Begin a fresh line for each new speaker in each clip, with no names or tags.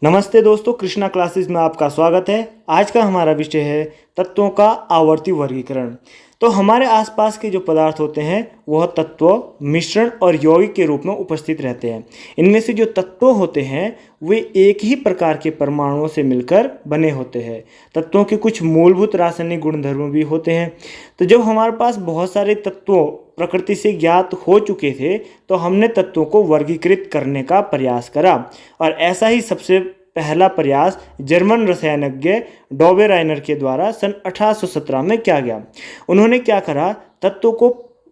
नमस्ते दोस्तों, कृष्णा क्लासेस में आपका स्वागत है। आज का हमारा विषय है तत्वों का आवर्ती वर्गीकरण। तो हमारे आसपास के जो पदार्थ होते हैं वह तत्व, मिश्रण और यौगिक के रूप में उपस्थित रहते हैं। इनमें से जो तत्व होते हैं वे एक ही प्रकार के परमाणुओं से मिलकर बने होते हैं। तत्वों के कुछ मूलभूत रासायनिक गुणधर्म भी होते हैं। तो जब हमारे पास बहुत सारे तत्व प्रकृति से ज्ञात हो चुके थे तो हमने तत्वों को वर्गीकृत करने का प्रयास करा, और ऐसा ही सबसे पहला प्रयास जर्मन रसायनज्ञ डॉबेराइनर के द्वारा सन 1817 में किया गया। उन्होंने क्या करा, तत्वों को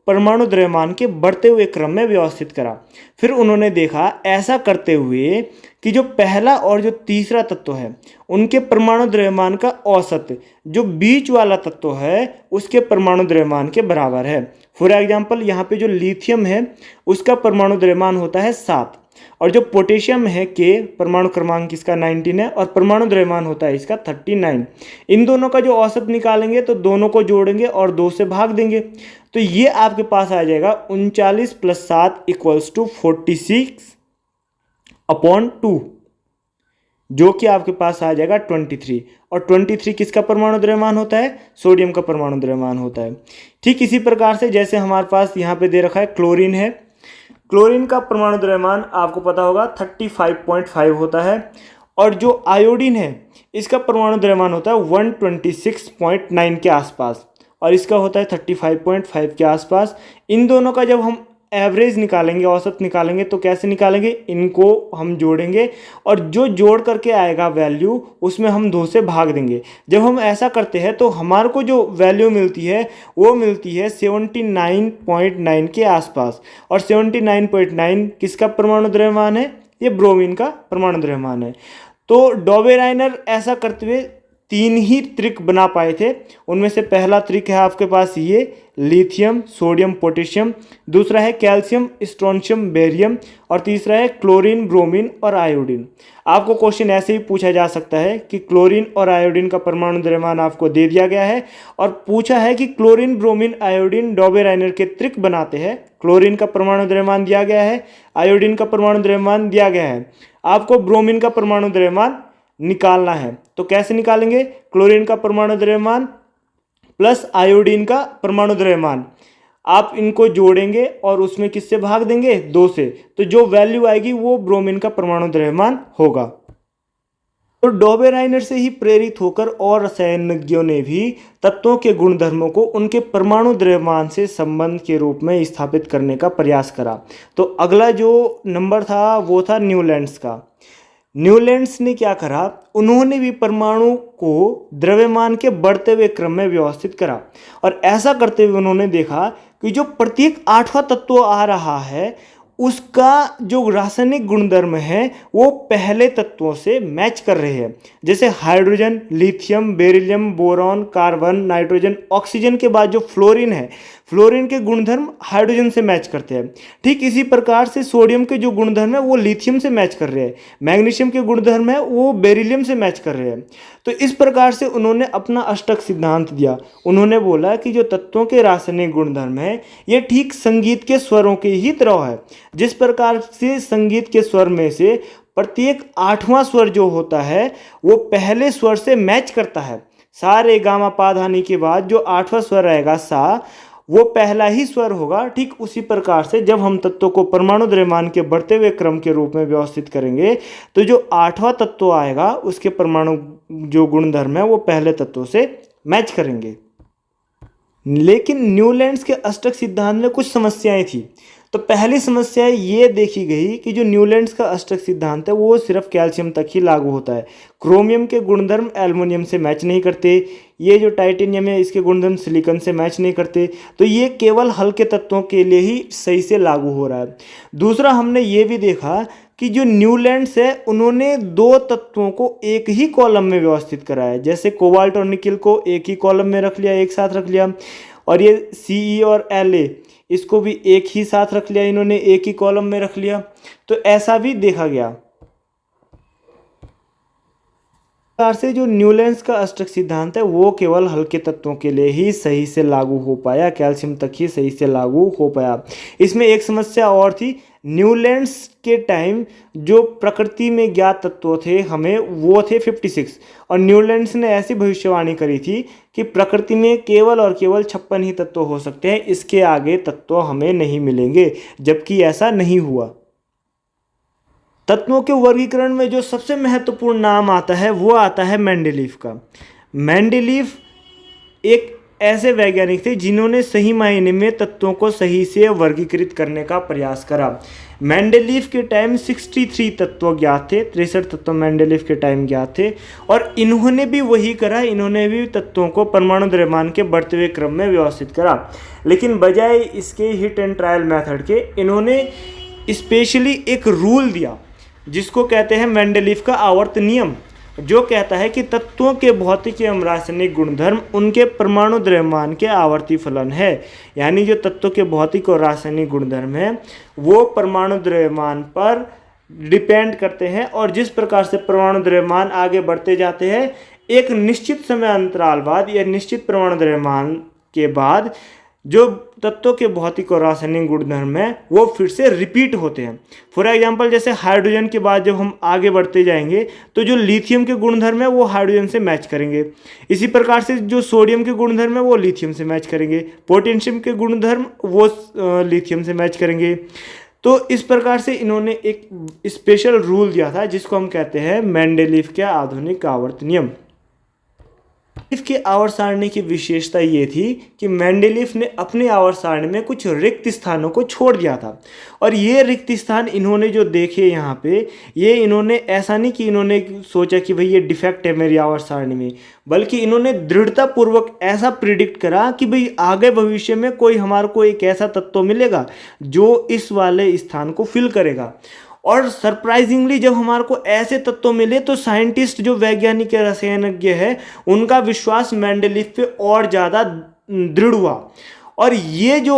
परमाणु द्रव्यमान के बढ़ते हुए क्रम में व्यवस्थित करा। फिर उन्होंने देखा ऐसा करते हुए कि जो पहला और जो तीसरा तत्व है उनके परमाणु द्रव्यमान का औसत जो बीच वाला तत्व है उसके परमाणु द्रव्यमान के बराबर है। फॉर एग्जाम्पल यहाँ पे जो लिथियम है उसका परमाणु द्रव्यमान होता है 7, और जो पोटेशियम है के परमाणु क्रमांक इसका 19 है और परमाणु द्रव्यमान होता है इसका 39। इन दोनों का जो औसत निकालेंगे तो दोनों को जोड़ेंगे और 2 से भाग देंगे, तो ये आपके पास आ जाएगा 39 + 7 = 46/2, जो कि आपके पास आ जाएगा 23। और 23 किसका परमाणु द्रव्यमान होता है? सोडियम का परमाणु द्रव्यमान होता है। ठीक इसी प्रकार से जैसे हमारे पास यहाँ पे दे रखा है क्लोरीन है। क्लोरीन का परमाणु द्रव्यमान आपको पता होगा 35.5 होता है, और जो आयोडीन है इसका परमाणु द्रव्यमान होता है 126.9 के आसपास, और इसका होता है 35.5 के आसपास। इन दोनों का जब हम एवरेज निकालेंगे, औसत निकालेंगे, तो कैसे निकालेंगे? इनको हम जोड़ेंगे और जो जोड़ करके आएगा वैल्यू उसमें हम 2 से भाग देंगे। जब हम ऐसा करते हैं तो हमारे को जो वैल्यू मिलती है वो मिलती है 79.9 के आसपास, और 79.9 किसका परमाणु द्रव्यमान है? ये ब्रोमीन का परमाणु द्रव्यमान है। तो डॉबेराइनर ऐसा करते हुए 3 ही त्रिक बना पाए थे। उनमें से पहला त्रिक है आपके पास ये लिथियम, सोडियम, पोटेशियम, दूसरा है कैल्शियम, स्ट्रोंशियम, बेरियम, और तीसरा है क्लोरीन, ब्रोमीन और आयोडीन। आपको क्वेश्चन ऐसे ही पूछा जा सकता है कि क्लोरीन और आयोडीन का परमाणु द्रव्यमान आपको दे दिया गया है और पूछा है कि क्लोरीन, ब्रोमीन, आयोडीन डॉबेराइनर के त्रिक बनाते हैं। क्लोरीन का परमाणु द्रव्यमान दिया गया है, आयोडीन का परमाणु द्रव्यमान दिया गया है, आपको ब्रोमीन का परमाणु द्रव्यमान निकालना है। तो कैसे निकालेंगे? क्लोरीन का परमाणु द्रव्यमान प्लस आयोडीन का परमाणु द्रव्यमान, आप इनको जोड़ेंगे और उसमें किससे भाग देंगे? 2 से। तो जो वैल्यू आएगी वो ब्रोमीन का परमाणु द्रव्यमान होगा। तो डॉबेराइनर से ही प्रेरित होकर और रसायनज्ञों ने भी तत्वों के गुणधर्मों को उनके परमाणु द्रव्यमान से संबंध के रूप में स्थापित करने का प्रयास करा। तो अगला जो नंबर था वो था न्यूलैंड्स का। न्यूलैंड्स ने क्या करा, उन्होंने भी परमाणु को द्रव्यमान के बढ़ते हुए क्रम में व्यवस्थित करा, और ऐसा करते हुए उन्होंने देखा कि जो प्रत्येक 8वां तत्व आ रहा है उसका जो रासायनिक गुणधर्म है वो पहले तत्वों से मैच कर रहे हैं। जैसे hydrogen, lithium, beryllium, boron, carbon, nitrogen, oxygen के बाद जो फ्लोरीन है, फ्लोरीन के गुणधर्म हाइड्रोजन से मैच करते हैं। ठीक इसी प्रकार से सोडियम के जो गुणधर्म है वो लिथियम से मैच कर रहे हैं, मैग्नीशियम के गुणधर्म है वो बेरिलियम से मैच कर रहे हैं। तो इस प्रकार से उन्होंने अपना अष्टक सिद्धांत दिया। उन्होंने बोला कि जो तत्वों के रासायनिक गुणधर्म है ये ठीक संगीत के स्वरों के ही तरह है। जिस प्रकार से संगीत के स्वर में से प्रत्येक 8वां स्वर जो होता है वो पहले स्वर से मैच करता है। सा रे गा मा पा धा नी के बाद जो 8वां स्वर रहेगा सा, वो पहला ही स्वर होगा। ठीक उसी प्रकार से जब हम तत्वों को परमाणु द्रव्यमान के बढ़ते हुए क्रम के रूप में व्यवस्थित करेंगे तो जो 8वां तत्व आएगा उसके परमाणु जो गुणधर्म है वो पहले तत्वों से मैच करेंगे। लेकिन न्यूलैंड्स के अष्टक सिद्धांत में कुछ समस्याएं थी। तो पहली समस्या ये देखी गई कि जो न्यूलैंड्स का अष्टक सिद्धांत है वो सिर्फ कैल्शियम तक ही लागू होता है। क्रोमियम के गुणधर्म एल्युमिनियम से मैच नहीं करते, ये जो टाइटेनियम है इसके गुणधर्म सिलिकॉन से मैच नहीं करते, तो ये केवल हल्के तत्वों के लिए ही सही से लागू हो रहा है। दूसरा हमने ये भी देखा कि जो न्यूलैंड्स है उन्होंने 2 तत्वों को एक ही कॉलम में व्यवस्थित करा है। जैसे कोबाल्ट और निकिल को एक ही कॉलम में रख लिया, एक साथ रख लिया, और ये Ce और La इसको भी एक ही साथ रख लिया, इन्होंने एक ही कॉलम में रख लिया। तो ऐसा भी देखा गया। प्रकार से जो न्यूलैंड्स का अष्टक सिद्धांत है वो केवल हल्के तत्वों के लिए ही सही से लागू हो पाया, कैल्शियम तक ही सही से लागू हो पाया। इसमें एक समस्या और थी, न्यूलैंड्स के टाइम जो प्रकृति में ज्ञात तत्व थे हमें वो थे 56, और न्यूलैंड्स ने ऐसी भविष्यवाणी करी थी कि प्रकृति में केवल और केवल 56 ही तत्व हो सकते हैं, इसके आगे तत्व हमें नहीं मिलेंगे, जबकि ऐसा नहीं हुआ। तत्वों के वर्गीकरण में जो सबसे महत्वपूर्ण नाम आता है वो आता है मेंडेलीव का। मेंडेलीव एक ऐसे वैज्ञानिक थे जिन्होंने सही मायने में तत्वों को सही से वर्गीकृत करने का प्रयास करा। मेंडेलीव के टाइम 63 तत्व ज्ञात थे, 63 तत्व मेंडेलीव के टाइम ज्ञात थे, और इन्होंने भी वही करा, इन्होंने भी तत्वों को परमाणु द्रव्यमान के बढ़ते हुए क्रम में व्यवस्थित करा। लेकिन बजाय इसके हिट एंड ट्रायल मेथड के इन्होंने स्पेशली एक रूल दिया जिसको कहते हैं मेंडेलीव का आवर्त नियम, जो कहता है कि तत्वों के भौतिक एवं रासायनिक गुणधर्म उनके परमाणु द्रव्यमान के आवर्ती फलन है। यानी जो तत्वों के भौतिक और रासायनिक गुणधर्म हैं वो परमाणु द्रव्यमान पर डिपेंड करते हैं, और जिस प्रकार से परमाणु द्रव्यमान आगे बढ़ते जाते हैं एक निश्चित समय अंतराल बाद या निश्चित परमाणु द्रव्यमान के बाद जो तत्वों के भौतिक और रासायनिक गुणधर्म हैं वो फिर से रिपीट होते हैं। फॉर एग्जांपल जैसे हाइड्रोजन के बाद जब हम आगे बढ़ते जाएंगे तो जो लिथियम के गुणधर्म है वो हाइड्रोजन से मैच करेंगे, इसी प्रकार से जो सोडियम के गुणधर्म है वो लिथियम से मैच करेंगे, पोटेशियम के गुणधर्म वो लिथियम से मैच करेंगे। तो इस प्रकार से इन्होंने एक स्पेशल रूल दिया था जिसको हम कहते हैं मेंडेलीव के आधुनिक आवर्त नियम। मेंडेलीव के आवर्त सारणी की विशेषता ये थी कि मेंडेलीव ने अपने आवर्त सारणी में कुछ रिक्त स्थानों को छोड़ दिया था, और ये रिक्त स्थान इन्होंने जो देखे यहाँ पे, ये इन्होंने ऐसा नहीं कि इन्होंने सोचा कि भाई ये डिफेक्ट है मेरी आवर्त सारणी में, बल्कि इन्होंने दृढ़तापूर्वक ऐसा प्रिडिक्ट करा कि भाई आगे भविष्य में कोई हमारे को एक ऐसा तत्व मिलेगा जो इस वाले स्थान को फिल करेगा। और सरप्राइजिंगली जब हमारे को ऐसे तत्व मिले तो साइंटिस्ट जो वैज्ञानिक रसायनज्ञ है उनका विश्वास मेंडेलीव पे और ज़्यादा दृढ़ हुआ, और ये जो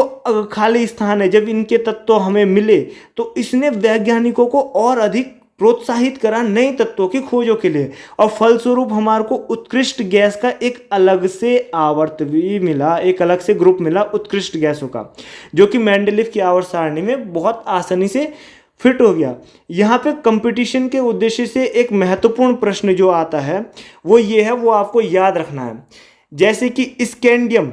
खाली स्थान है जब इनके तत्व हमें मिले तो इसने वैज्ञानिकों को और अधिक प्रोत्साहित करा नए तत्वों की खोजों के लिए, और फलस्वरूप हमारे को उत्कृष्ट गैस का एक अलग से आवर्त भी मिला, एक अलग से ग्रुप मिला उत्कृष्ट गैसों का, जो कि मेंडेलीव की आवर्त सारणी में बहुत आसानी से फिट हो गया। यहाँ पे कंपटीशन के उद्देश्य से एक महत्वपूर्ण प्रश्न जो आता है वो ये है, वो आपको याद रखना है। जैसे कि स्कैंडियम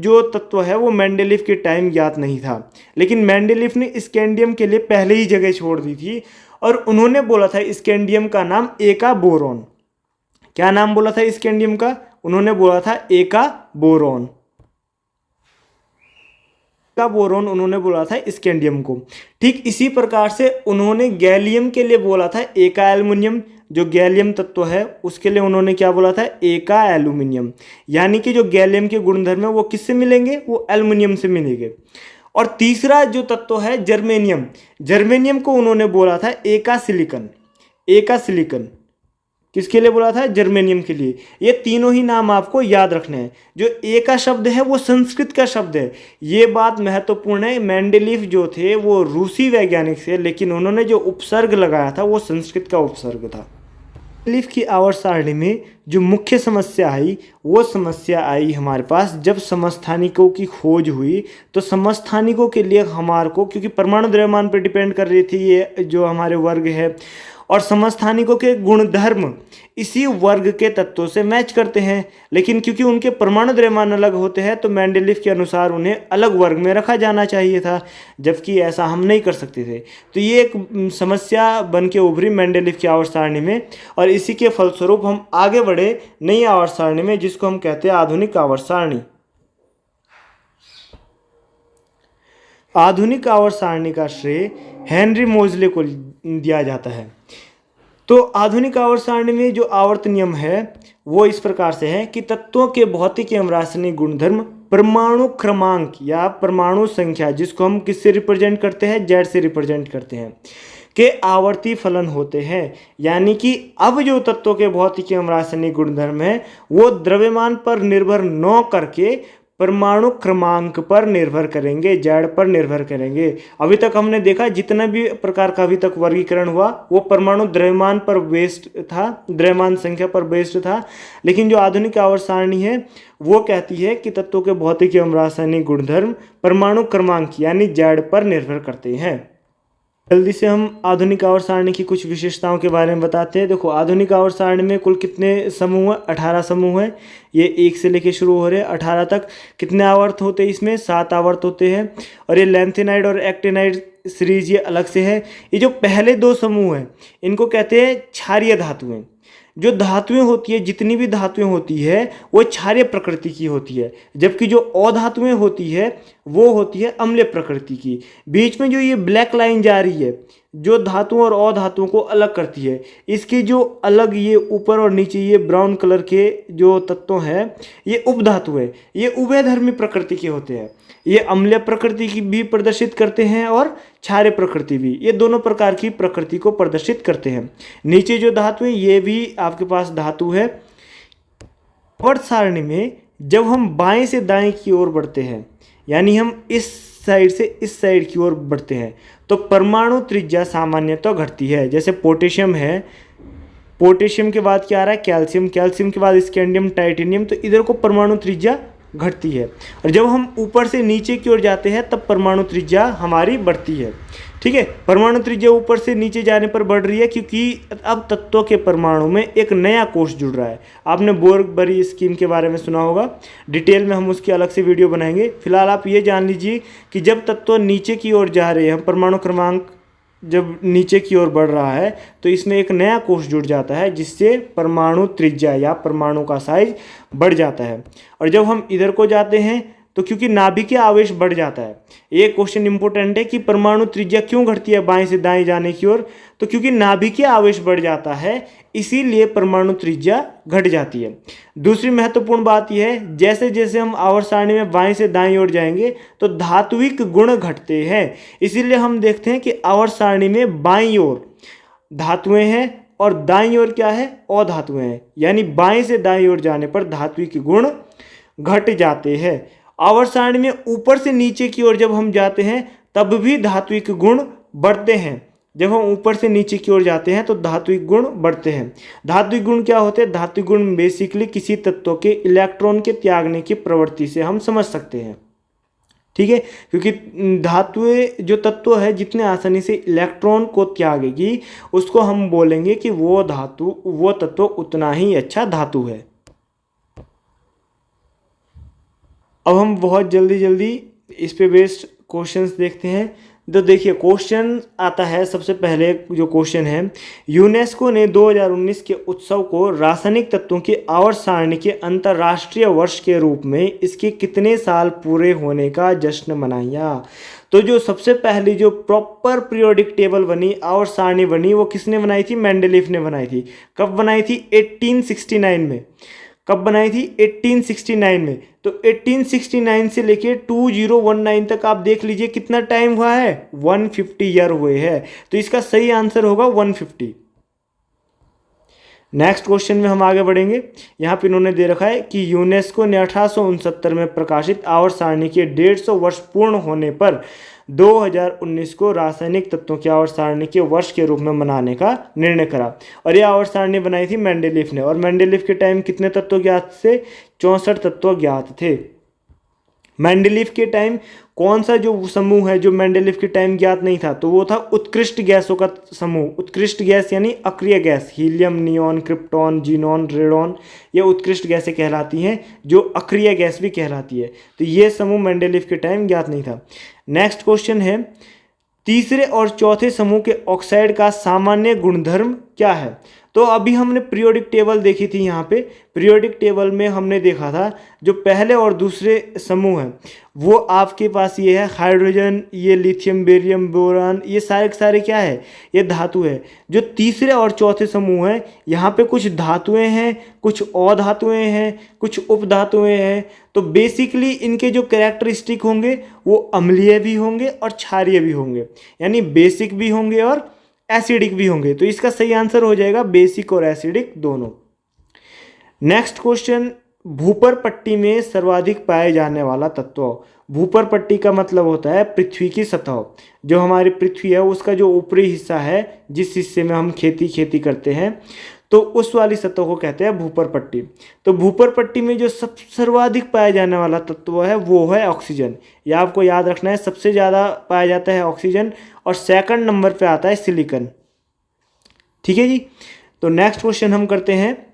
जो तत्व है वो मेंडेलीव के टाइम ज्ञात नहीं था, लेकिन मेंडेलीव ने स्कैंडियम के लिए पहले ही जगह छोड़ दी थी, और उन्होंने बोला था स्कैंडियम का नाम एका बोरॉन। क्या नाम बोला था स्कैंडियम का? उन्होंने बोला था एका बोरॉन। बोरोन उन्होंने बोला था स्कैंडियम को। ठीक इसी प्रकार से उन्होंने गैलियम के लिए बोला था एका एल्युमिनियम, जो गैलियम तत्व है उसके लिए उन्होंने क्या बोला था? एका एल्युमिनियम। यानी कि जो गैलियम के गुणधर्म है वो किससे मिलेंगे? वो एल्युमिनियम से मिलेंगे। और तीसरा जो तत्व है जर्मेनियम, जर्मेनियम को उन्होंने बोला था एका सिलिकन। एका सिलिकन किसके लिए बोला था? जर्मेनियम के लिए। ये तीनों ही नाम आपको याद रखने हैं। जो ए का शब्द है वो संस्कृत का शब्द है, ये बात महत्वपूर्ण है। मेंडेलीव जो थे वो रूसी वैज्ञानिक थे, लेकिन उन्होंने जो उपसर्ग लगाया था वो संस्कृत का उपसर्ग था। मेंडेलीव की आवर्त सारणी में जो मुख्य समस्या आई वो समस्या आई हमारे पास जब समस्थानिकों की खोज हुई। तो समस्थानिकों के लिए हमारे को, क्योंकि परमाणु द्रव्यमान पर डिपेंड कर रही थी ये जो हमारे वर्ग है, और समस्थानिकों के गुणधर्म इसी वर्ग के तत्वों से मैच करते हैं, लेकिन क्योंकि उनके परमाणु द्रव्यमान अलग होते हैं तो मेंडेलीव के अनुसार उन्हें अलग वर्ग में रखा जाना चाहिए था, जबकि ऐसा हम नहीं कर सकते थे। तो ये एक समस्या बन के उभरी मेंडेलीव की आवर्त सारणी में, और इसी के फलस्वरूप हम आगे बढ़े नई आवर्त सारणी में, जिसको हम कहते हैं आधुनिक आवर्त सारणी। आधुनिक आवर्त सारणी का श्रेय हेनरी मोजले को दिया जाता है। तो आधुनिक आवर्त सारणी में जो आवर्त नियम है वो इस प्रकार से है कि तत्वों के भौतिक एवं रासायनिक गुणधर्म परमाणु क्रमांक या परमाणु संख्या, जिसको हम किससे रिप्रेजेंट करते हैं? जेड से रिप्रेजेंट करते हैं, के आवर्ती फलन होते हैं। यानी कि अब जो तत्वों के भौतिक एवं रासायनिक गुणधर्म है वो द्रव्यमान पर निर्भर न करके परमाणु क्रमांक पर निर्भर करेंगे, जेड पर निर्भर करेंगे। अभी तक हमने देखा जितना भी प्रकार का अभी तक वर्गीकरण हुआ वो परमाणु द्रव्यमान पर बेस्ड था, द्रव्यमान संख्या पर बेस्ड था। लेकिन जो आधुनिक आवर्त सारणी है वो कहती है कि तत्वों के भौतिक एवं रासायनिक गुणधर्म परमाणु क्रमांक यानी जेड पर निर्भर करते हैं। जल्दी से हम आधुनिक आवर्त सारणी की कुछ विशेषताओं के बारे में बताते हैं। देखो, आधुनिक आवर्त सारणी में कुल कितने समूह हैं? 18 समूह हैं। ये 1 से लेके शुरू हो रहे हैं 18 तक। कितने आवर्त होते हैं इसमें? 7 आवर्त होते हैं। और ये लैंथेनाइड और एक्टिनाइड सीरीज ये अलग से है। ये जो पहले 2 समूह हैं इनको कहते हैं क्षारीय धातुएं। जो धातुएं होती है, जितनी भी धातुएं होती है वो क्षारीय प्रकृति की होती है, जबकि जो अधातुएं होती है वो होती है अम्लीय प्रकृति की। बीच में जो ये ब्लैक लाइन जा रही है जो धातुओं और अधातुओं को अलग करती है, इसके जो अलग ये ऊपर और नीचे ये ब्राउन कलर के जो तत्व हैं ये उपधातु है। ये उभयधर्मी प्रकृति के होते हैं। ये अम्लीय प्रकृति की भी प्रदर्शित करते हैं और क्षारीय प्रकृति भी, ये दोनों प्रकार की प्रकृति को प्रदर्शित करते हैं। नीचे जो धातु है ये भी आपके पास धातु है। आवर्त सारणी में जब हम बाएं से दाएं की ओर बढ़ते हैं, यानी हम इस साइड से इस साइड की ओर बढ़ते हैं, तो परमाणु त्रिज्या सामान्यतः घटती है। जैसे पोटेशियम है, पोटेशियम के बाद क्या आ रहा है? कैल्शियम, कैल्शियम के बाद स्कैंडियम, टाइटेनियम, तो इधर को परमाणु त्रिज्या घटती है। और जब हम ऊपर से नीचे की ओर जाते हैं तब परमाणु त्रिज्या हमारी बढ़ती है। ठीक है, परमाणु त्रिज्या ऊपर से नीचे जाने पर बढ़ रही है क्योंकि अब तत्वों के परमाणु में एक नया कोष जुड़ रहा है। आपने बोर्ग-बरी स्कीम के बारे में सुना होगा, डिटेल में हम उसकी अलग से वीडियो बनाएंगे। फिलहाल आप ये जान लीजिए कि जब तत्व नीचे की ओर जा रहे हैं, परमाणु क्रमांक जब नीचे की ओर बढ़ रहा है तो इसमें एक नया कोष जुड़ जाता है जिससे परमाणु त्रिज्या या परमाणु का साइज बढ़ जाता है। और जब हम इधर को जाते हैं तो क्योंकि नाभिकीय आवेश बढ़ जाता है। ये क्वेश्चन इंपॉर्टेंट है कि परमाणु त्रिज्या क्यों घटती है बाएं से दाएं जाने की ओर? तो क्योंकि नाभिकीय आवेश बढ़ जाता है इसीलिए परमाणु त्रिज्या घट जाती है। दूसरी महत्वपूर्ण बात यह है, जैसे जैसे हम आवर्त सारणी में बाएं से दाएं ओर जाएंगे तो धात्विक गुण घटते हैं। इसीलिए हम देखते हैं कि आवर्त सारणी में बाईं ओर धातुएं हैं और दाईं ओर क्या है? अधातुएं हैं। यानी बाएं से दाईं ओर जाने पर धात्विक गुण घट जाते हैं। आवर्त सारणी में ऊपर से नीचे की ओर जब हम जाते हैं तब भी धात्विक गुण बढ़ते हैं। जब हम ऊपर से नीचे की ओर जाते हैं तो धात्विक गुण बढ़ते हैं। धात्विक गुण क्या होते हैं? धात्विक गुण बेसिकली किसी तत्व के इलेक्ट्रॉन के त्यागने की प्रवृत्ति से हम समझ सकते हैं। ठीक है, क्योंकि धातुएं जो तत्व है जितने आसानी से इलेक्ट्रॉन को त्यागेगी उसको हम बोलेंगे कि वो तत्व उतना ही अच्छा धातु है। अब हम बहुत जल्दी इस पे बेस्ड क्वेश्चंस देखते हैं। तो देखिए, क्वेश्चन आता है सबसे पहले जो क्वेश्चन है, यूनेस्को ने 2019 के उत्सव को रासायनिक तत्वों की आवर्त सारणी के अंतर्राष्ट्रीय वर्ष के रूप में इसके कितने साल पूरे होने का जश्न मनाया? तो जो सबसे पहली जो प्रॉपर पीरियोडिक टेबल बनी, आवर्त सारणी बनी, वो किसने बनाई थी? मेंडेलीफ ने बनाई थी। कब बनाई थी? 1869 में। कब बनाई थी? 1869 में। तो 1869 से लेके 2019 तक आप देख लीजिए कितना टाइम हुआ है? 150 ईयर हुए हैं। तो इसका सही आंसर होगा 150। नेक्स्ट क्वेश्चन में हम आगे बढ़ेंगे। यहाँ पे इन्होंने दे रखा है कि यूनेस्को ने 1869 में प्रकाशित आवर्त सारणी के 150 वर्ष पूर्ण होने पर 2019 को रासायनिक तत्वों की आवर्त सारणी के वर्ष के रूप में मनाने का निर्णय करा। और यह आवर्त सारणी बनाई थी मेंडेलीफ ने। और मेंडेलीफ के टाइम कितने तत्व ज्ञात थे? 64 तत्व ज्ञात थे। मेंडेलीफ के टाइम कौन सा जो समूह है जो मेंडेलीफ के टाइम ज्ञात नहीं था? तो वो था उत्कृष्ट गैसों का समूह। उत्कृष्ट गैस यानी अक्रिय gas, helium, neon, krypton, xenon, radon, ये उत्कृष्ट गैसें कहलाती हैं, जो अक्रिय गैस भी कहलाती है। तो ये समूह मेंडेलीफ के टाइम ज्ञात नहीं था। नेक्स्ट क्वेश्चन है, तीसरे और चौथे समूह के ऑक्साइड का सामान्य गुणधर्म क्या है? तो अभी हमने पीरियोडिक टेबल देखी थी। यहाँ पे पीरियोडिक टेबल में हमने देखा था जो पहले और दूसरे समूह हैं वो आपके पास ये है हाइड्रोजन, ये लिथियम, बेरियम, बोरान, ये सारे के सारे क्या है? ये धातु है। जो तीसरे और चौथे समूह हैं यहाँ पे कुछ धातुएं हैं, कुछ अधातुएं हैं, कुछ उपधातुएं हैं। तो बेसिकली इनके जो कैरेक्टरिस्टिक होंगे वो अम्लीय भी होंगे और क्षारीय भी होंगे, यानी बेसिक भी होंगे और एसिडिक भी होंगे। तो इसका सही आंसर हो जाएगा बेसिक और एसिडिक दोनों। नेक्स्ट क्वेश्चन भूपर पट्टी में सर्वाधिक पाए जाने वाला तत्व। भूपर पट्टी का मतलब होता है पृथ्वी की सतह। जो हमारी पृथ्वी है उसका जो ऊपरी हिस्सा है, जिस हिस्से में हम खेती करते हैं, तो उस वाली सतह को कहते हैं भूपर पट्टी। तो भूपर पट्टी में जो सर्वाधिक पाया जाने वाला तत्व है वो है ऑक्सीजन। यह आपको याद रखना है, सबसे ज़्यादा पाया जाता है ऑक्सीजन और सेकंड नंबर पे आता है सिलिकॉन। ठीक है जी। तो नेक्स्ट क्वेश्चन हम करते हैं।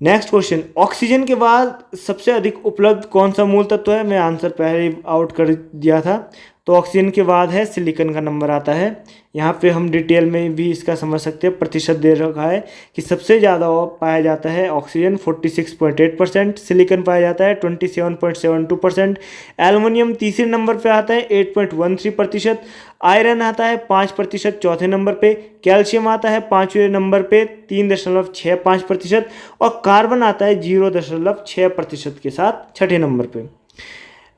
नेक्स्ट क्वेश्चन, ऑक्सीजन के बाद सबसे अधिक उपलब्ध कौन सा मूल तत्व है? मैं आंसर पहले ही आउट कर दिया था। तो ऑक्सीजन के बाद है सिलिकॉन का नंबर आता है। यहाँ पे हम डिटेल में भी इसका समझ सकते हैं, प्रतिशत दे रखा है कि सबसे ज़्यादा पाया जाता है ऑक्सीजन 46.8%, सिलिकॉन पाया जाता है 27.72%, एल्युमिनियम तीसरे नंबर पे आता है 8.13%, आयरन आता है 5% चौथे नंबर पे, कैल्शियम आता है 5वें नंबर पे 3.65% और कार्बन आता है 0.6% के साथ छठे नंबर पे।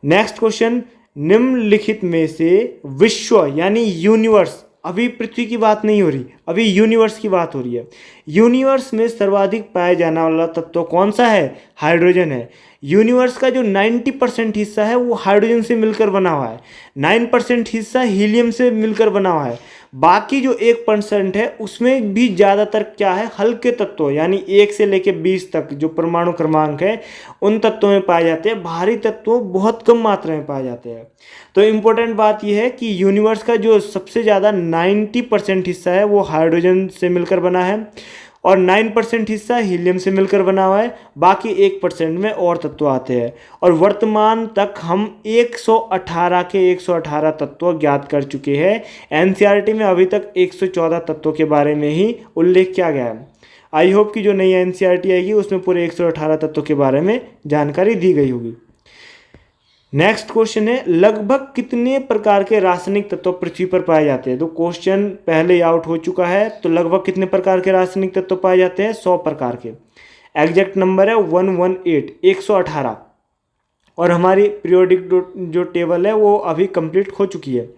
नेक्स्ट क्वेश्चन, निम्नलिखित में से विश्व यानी यूनिवर्स, अभी पृथ्वी की बात नहीं हो रही, अभी यूनिवर्स की बात हो रही है। यूनिवर्स में सर्वाधिक पाया जाने वाला तत्व कौन सा है? हाइड्रोजन है। यूनिवर्स का जो 90% हिस्सा है वो हाइड्रोजन से मिलकर बना हुआ है, 9% हिस्सा हीलियम से मिलकर बना हुआ है। बाकी जो 1% है उसमें भी ज़्यादातर क्या है? हल्के तत्व, यानी 1 से लेकर 20 तक जो परमाणु क्रमांक है उन तत्वों में पाए जाते हैं। भारी तत्व बहुत कम मात्रा में पाए जाते हैं। तो इम्पोर्टेंट बात यह है कि यूनिवर्स का जो सबसे ज़्यादा 90% हिस्सा है वो हाइड्रोजन से मिलकर बना है और 9% हिस्सा हीलियम से मिलकर बना हुआ है। बाकी 1% में और तत्व आते हैं। और वर्तमान तक हम 118 के 118 तत्व ज्ञात कर चुके हैं। एनसीईआरटी में अभी तक 114 तत्वों के बारे में ही उल्लेख किया गया है। आई होप कि जो नई एनसीईआरटी आएगी उसमें पूरे 118 तत्वों के बारे में जानकारी दी गई होगी। नेक्स्ट क्वेश्चन है, लगभग कितने प्रकार के रासायनिक तत्व पृथ्वी पर पाए जाते हैं? तो क्वेश्चन पहले ही आउट हो चुका है। तो लगभग कितने प्रकार के रासायनिक तत्व पाए जाते हैं? 100 प्रकार के। एग्जैक्ट नंबर है 118, 118। और हमारी पीरियोडिक जो टेबल है वो अभी कंप्लीट हो चुकी है।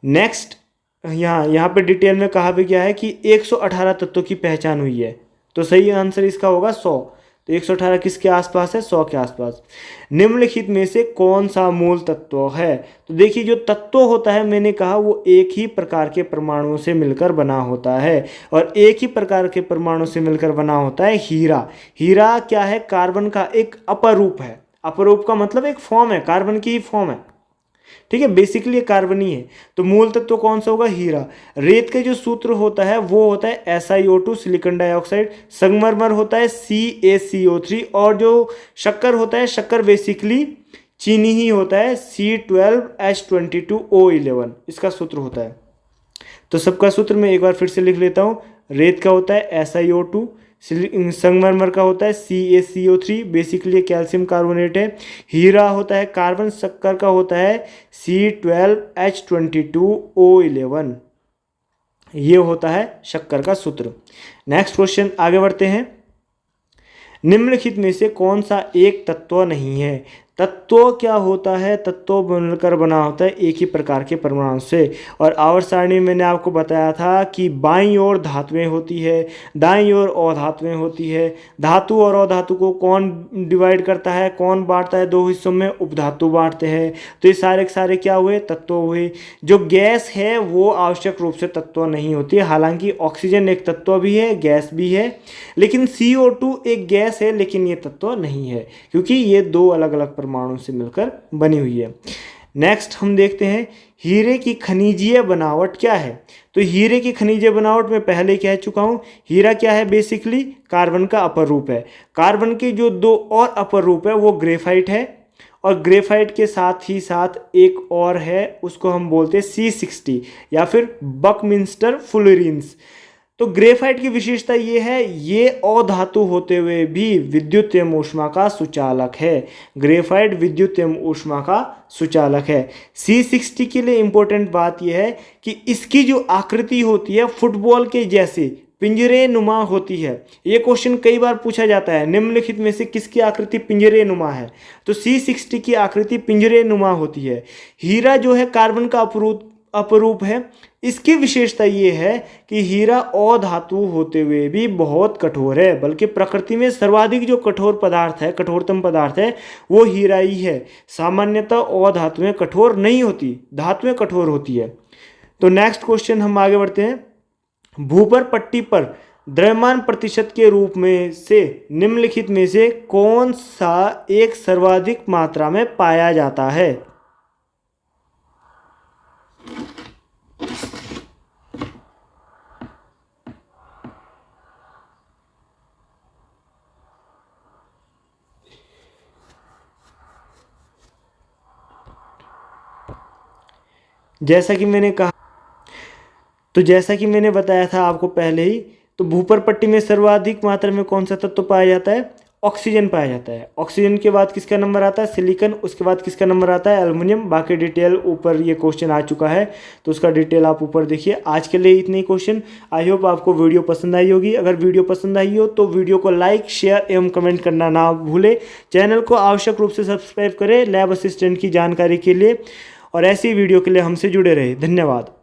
नेक्स्ट, यहाँ पे डिटेल में कहा भी गया है कि 118 तत्वों की पहचान हुई है। तो सही आंसर इसका होगा 100। तो 118 किसके आसपास है? 100 के आसपास। निम्नलिखित में से कौन सा मूल तत्व है? तो देखिए, जो तत्व होता है मैंने कहा वो एक ही प्रकार के परमाणुओं से मिलकर बना होता है और एक ही प्रकार के परमाणु से मिलकर बना होता है हीरा। हीरा क्या है? कार्बन का एक अपरूप है। अपरूप का मतलब एक फॉर्म है, कार्बन की ही फॉर्म है। ठीक है, बेसिकली ये कार्बन ही है। तो मूल तत्व कौन सा होगा? हीरा। रेत का जो सूत्र होता है वो होता है SiO2 सिलिकॉन डाइऑक्साइड। संगमरमर होता है CaCO3 और जो शक्कर होता है, शक्कर बेसिकली चीनी ही होता है, C12H22O11 इसका सूत्र होता है। तो सबका सूत्र मैं एक बार फिर से लिख लेता हूँ। रेत का होता है SiO2, संगमरमर का होता है CaCO3 बेसिकली कैल्शियम कार्बोनेट है। हीरा होता है कार्बन, शक्कर का होता है C12H22O11। ये होता है शक्कर का सूत्र। नेक्स्ट क्वेश्चन, आगे बढ़ते हैं। निम्नलिखित में से कौन सा एक तत्व नहीं है? तत्व क्या होता है? तत्व मिलकर बना होता है एक ही प्रकार के परमाणु से। और आवर्त सारणी में मैंने आपको बताया था कि बाईं ओर धातुएं होती है, दाईं ओर अधातुएं होती है। धातु और अधातु को कौन डिवाइड करता है, कौन बांटता है? दो हिस्सों में उपधातु बांटते हैं। तो ये सारे के सारे क्या हुए? तत्व हुए। जो गैस है वो आवश्यक रूप से तत्व नहीं होती है। हालांकि ऑक्सीजन एक तत्व भी है, गैस भी है, लेकिन CO2 एक गैस है लेकिन ये तत्व नहीं है, क्योंकि ये दो अलग अलग परमाणु से मिलकर बनी हुई है। नेक्स्ट हम देखते हैं, हीरे की खनिजीय बनावट क्या है? तो हीरे की खनिजीय बनावट मैं पहले कह चुका हूं। हीरा क्या है? बेसिकली कार्बन का अपर रूप है। कार्बन के जो दो और अपर रूप है वो ग्रेफाइट है और ग्रेफाइट के साथ ही साथ एक और है, उसको हम बोलते हैं C60 या फिर बकमिंस्टर फुलरीन्स। तो ग्रेफाइट की विशेषता ये है, ये अधातु होते हुए भी विद्युत एवं ऊष्मा का सुचालक है। ग्रेफाइट विद्युत एवं ऊष्मा का सुचालक है। C60 के लिए इंपॉर्टेंट बात यह है कि इसकी जो आकृति होती है फुटबॉल के जैसे पिंजरे नुमा होती है। ये क्वेश्चन कई बार पूछा जाता है, निम्नलिखित में से किसकी आकृति पिंजरे नुमा है? तो C60 की आकृति पिंजरे नुमा होती है। हीरा जो है कार्बन का अपरूप है, इसकी विशेषता ये है कि हीरा अधातु होते हुए भी बहुत कठोर है, बल्कि प्रकृति में सर्वाधिक जो कठोर पदार्थ है, कठोरतम पदार्थ है, वो हीरा ही है। सामान्यतः अधातुएं कठोर नहीं होती, धातुएं कठोर होती है। तो नेक्स्ट क्वेश्चन हम आगे बढ़ते हैं। भूपर पट्टी पर द्रव्यमान प्रतिशत के रूप में से निम्नलिखित में से कौन सा एक सर्वाधिक मात्रा में पाया जाता है? जैसा कि मैंने बताया था आपको पहले ही, तो भूपर पट्टी में सर्वाधिक मात्रा में कौन सा तत्व पाया जाता है? ऑक्सीजन पाया जाता है। ऑक्सीजन के बाद किसका नंबर आता है? सिलिकॉन। उसके बाद किसका नंबर आता है? एल्युमिनियम। बाकी डिटेल ऊपर ये क्वेश्चन आ चुका है, तो उसका डिटेल आप ऊपर देखिए। आज के लिए इतने ही क्वेश्चन। आई होप आपको वीडियो पसंद आई होगी। अगर वीडियो पसंद आई हो तो वीडियो को लाइक, शेयर एवं कमेंट करना ना भूलें। चैनल को आवश्यक रूप से सब्सक्राइब करें लैब असिस्टेंट की जानकारी के लिए, और ऐसी वीडियो के लिए हमसे जुड़े रहे। धन्यवाद।